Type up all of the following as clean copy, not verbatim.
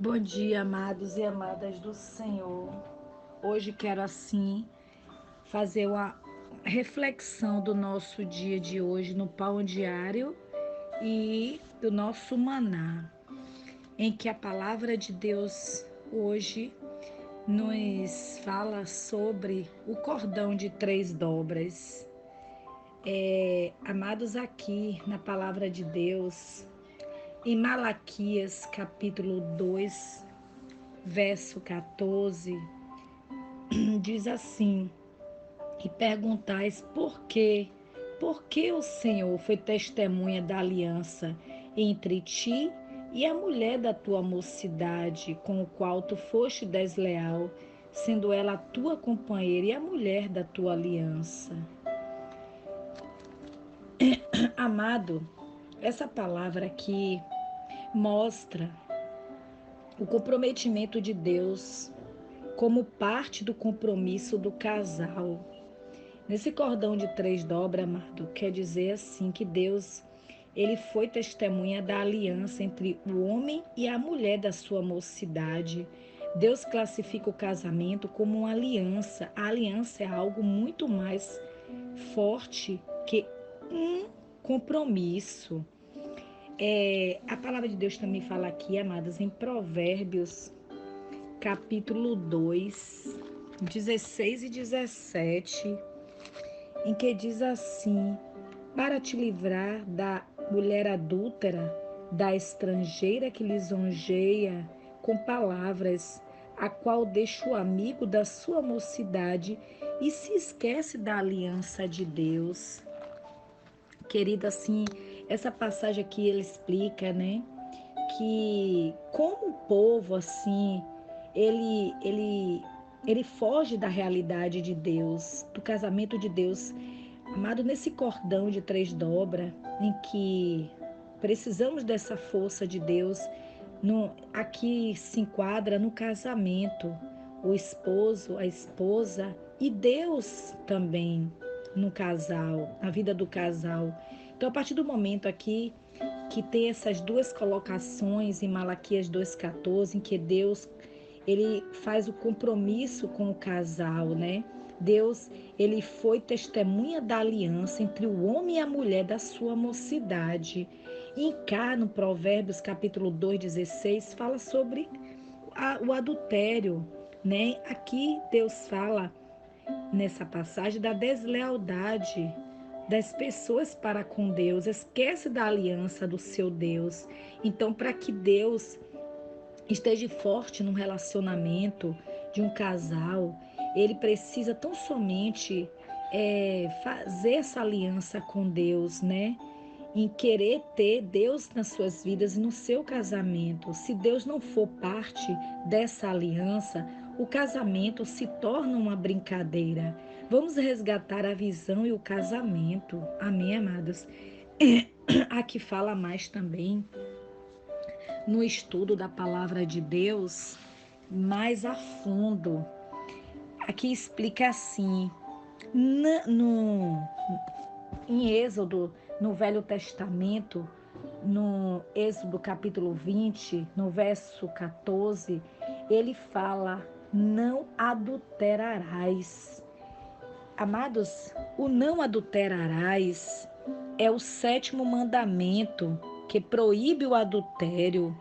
Bom dia, amados e amadas do Senhor. Hoje quero fazer uma reflexão do nosso dia de hoje no pão diário e do nosso maná, em que a palavra de Deus hoje nos fala sobre o cordão de 3 dobras. Amados, aqui na palavra de Deus, em Malaquias capítulo 2, verso 14, diz assim: e perguntais por que o Senhor foi testemunha da aliança entre ti e a mulher da tua mocidade, com o qual tu foste desleal, sendo ela a tua companheira e a mulher da tua aliança. Amado, essa palavra aqui mostra o comprometimento de Deus como parte do compromisso do casal. Nesse cordão de 3 dobras, amado, quer dizer assim que Deus, ele foi testemunha da aliança entre o homem e a mulher da sua mocidade. Deus classifica o casamento como uma aliança. A aliança é algo muito mais forte que um compromisso. A palavra de Deus também fala aqui, amadas, em Provérbios, capítulo 2, 16 e 17, em que diz assim: para te livrar da mulher adúltera, da estrangeira que lisonjeia com palavras, a qual deixa o amigo da sua mocidade e se esquece da aliança de Deus. Querida, essa passagem aqui ele explica, né, que como o povo ele foge da realidade de Deus, do casamento de Deus. Amado, nesse cordão de 3 dobras, em que precisamos dessa força de Deus, aqui se enquadra no casamento, o esposo, a esposa e Deus também no casal, na vida do casal. Então, a partir do momento aqui que tem essas duas colocações em Malaquias 2,14, em que Deus ele faz o compromisso com o casal, né? Deus, ele foi testemunha da aliança entre o homem e a mulher da sua mocidade. E cá no Provérbios capítulo 2,16 fala sobre o adultério, né? Aqui Deus fala nessa passagem da deslealdade das pessoas para com Deus, esquece da aliança do seu Deus. Então, para que Deus esteja forte no relacionamento de um casal, ele precisa tão somente fazer essa aliança com Deus, né? Em querer ter Deus nas suas vidas e no seu casamento. Se Deus não for parte dessa aliança, o casamento se torna uma brincadeira. Vamos resgatar a visão e o casamento. Amém, amados? Aqui fala mais também no estudo da palavra de Deus mais a fundo. Aqui explica assim, em Êxodo, no Velho Testamento, no Êxodo capítulo 20, no verso 14, ele fala: não adulterarás. Amados, o não adulterarás é o 7º mandamento que proíbe o adultério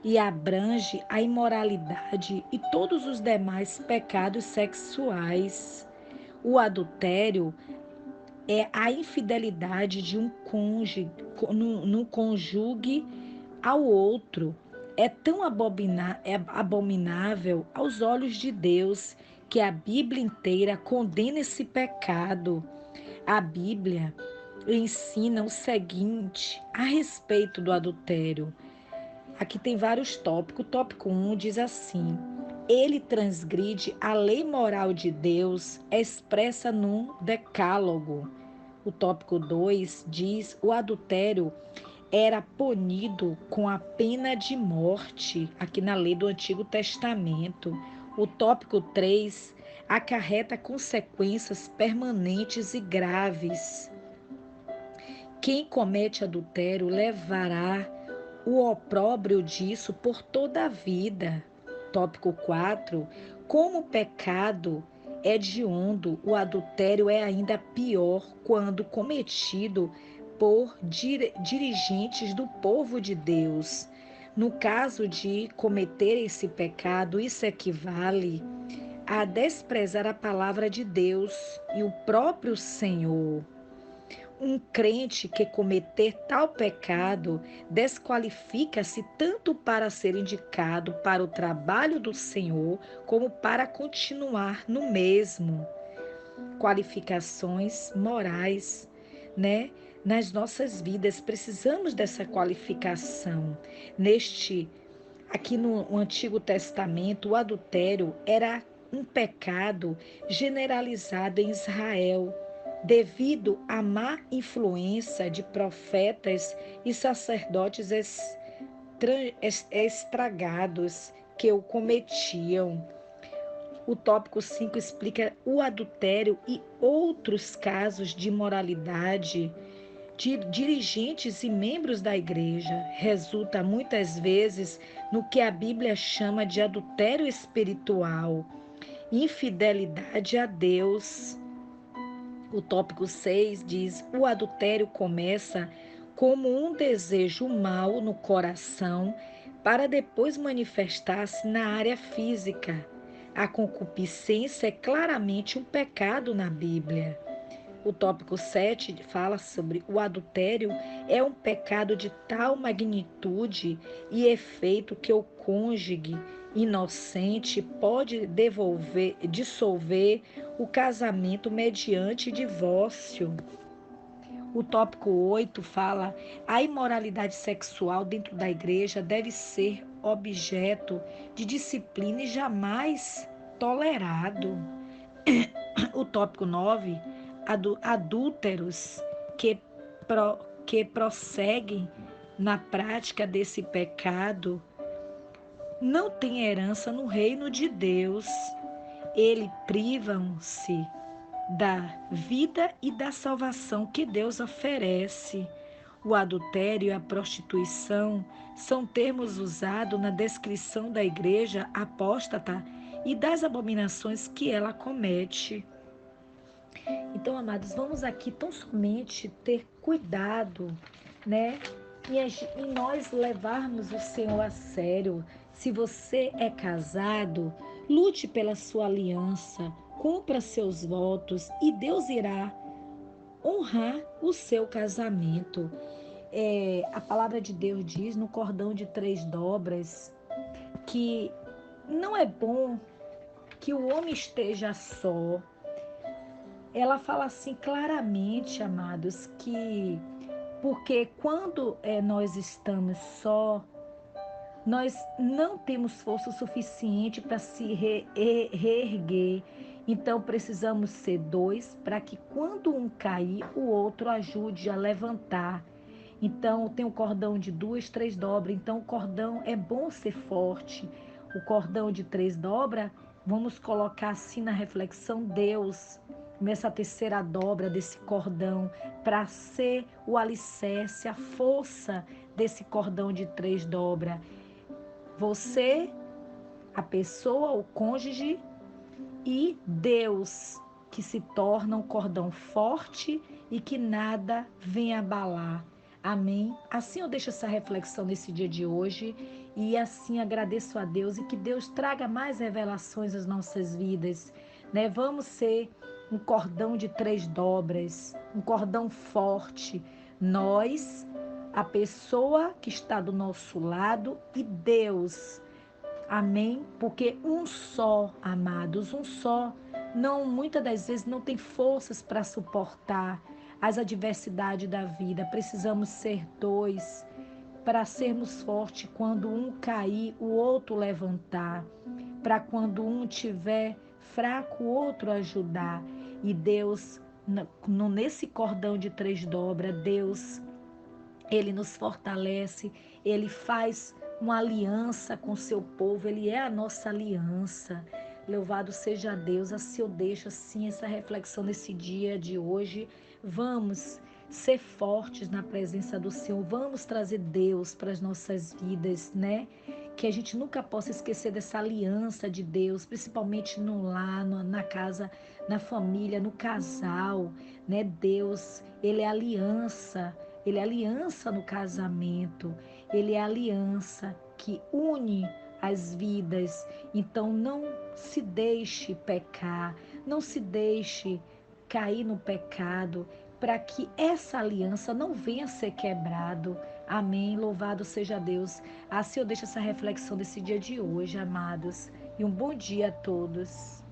e abrange a imoralidade e todos os demais pecados sexuais. O adultério é a infidelidade de um cônjuge no cônjuge ao outro. É tão abominável aos olhos de Deus que a Bíblia inteira condena esse pecado. A Bíblia ensina o seguinte a respeito do adultério. Aqui tem vários tópicos. O tópico 1 diz assim: ele transgride a lei moral de Deus expressa num decálogo. O tópico 2 diz: o adultério era punido com a pena de morte, aqui na lei do Antigo Testamento. O tópico 3 acarreta consequências permanentes e graves. Quem comete adultério levará o opróbrio disso por toda a vida. Tópico 4. Como o pecado é hediondo, o adultério é ainda pior quando cometido por dirigentes do povo de Deus. No caso de cometer esse pecado, isso equivale a desprezar a palavra de Deus e o próprio Senhor. Um crente que cometer tal pecado desqualifica-se tanto para ser indicado para o trabalho do Senhor, como para continuar no mesmo. Qualificações morais, né? Nas nossas vidas, precisamos dessa qualificação. Aqui no Antigo Testamento, o adultério era um pecado generalizado em Israel, devido à má influência de profetas e sacerdotes estragados que o cometiam. O tópico 5 explica o adultério e outros casos de imoralidade de dirigentes e membros da igreja. Resulta muitas vezes no que a Bíblia chama de adultério espiritual, infidelidade a Deus. O tópico 6 diz: o adultério começa como um desejo mau no coração para depois manifestar-se na área física. A concupiscência é claramente um pecado na Bíblia. O tópico 7 fala sobre o adultério é um pecado de tal magnitude e efeito que o cônjuge inocente pode dissolver o casamento mediante divórcio. O tópico 8 fala: a imoralidade sexual dentro da igreja deve ser objeto de disciplina e jamais tolerado. O tópico 9, adúlteros que prosseguem na prática desse pecado não têm herança no reino de Deus. Eles privam-se da vida e da salvação que Deus oferece. O adultério e a prostituição são termos usados na descrição da igreja apóstata e das abominações que ela comete. Então, amados, vamos aqui tão somente ter cuidado, né? E nós levarmos o Senhor a sério. Se você é casado, lute pela sua aliança, cumpra seus votos e Deus irá honrar o seu casamento. A palavra de Deus diz no cordão de 3 dobras que não é bom que o homem esteja só. Ela fala assim claramente, amados, que porque quando nós estamos só, nós não temos força suficiente para se reerguer. Então precisamos ser 2 para que quando um cair, o outro ajude a levantar. Então tem o cordão de 2, 3 dobras. Então o cordão é bom ser forte. O cordão de 3 dobras, vamos colocar assim na reflexão, Deus nessa terceira dobra desse cordão, para ser o alicerce, a força desse cordão de 3 dobras. Você, a pessoa, o cônjuge e Deus, que se torna um cordão forte e que nada vem abalar. Amém? Assim eu deixo essa reflexão nesse dia de hoje e assim agradeço a Deus e que Deus traga mais revelações às nossas vidas, né? Vamos ser um cordão de 3 dobras, um cordão forte. Nós, a pessoa que está do nosso lado e Deus. Amém? Porque um só, amados, um só, muitas das vezes não tem forças para suportar as adversidades da vida. Precisamos ser 2 para sermos fortes. Quando um cair, o outro levantar. Para quando um tiver fraco, o outro ajudar. E Deus, nesse cordão de 3 dobras, Deus, Ele nos fortalece, Ele faz uma aliança com o seu povo, Ele é a nossa aliança. Louvado seja Deus. Assim eu deixo assim essa reflexão nesse dia de hoje. Vamos ser fortes na presença do Senhor. Vamos trazer Deus para as nossas vidas, né? Que a gente nunca possa esquecer dessa aliança de Deus, principalmente no lar, na casa, na família, no casal, né? Deus, Ele é aliança. Ele é aliança no casamento. Ele é aliança que une as vidas. Então não se deixe pecar, não se deixe cair no pecado, para que essa aliança não venha a ser quebrado. Amém. Louvado seja Deus. Assim eu deixo essa reflexão desse dia de hoje, amados. E um bom dia a todos.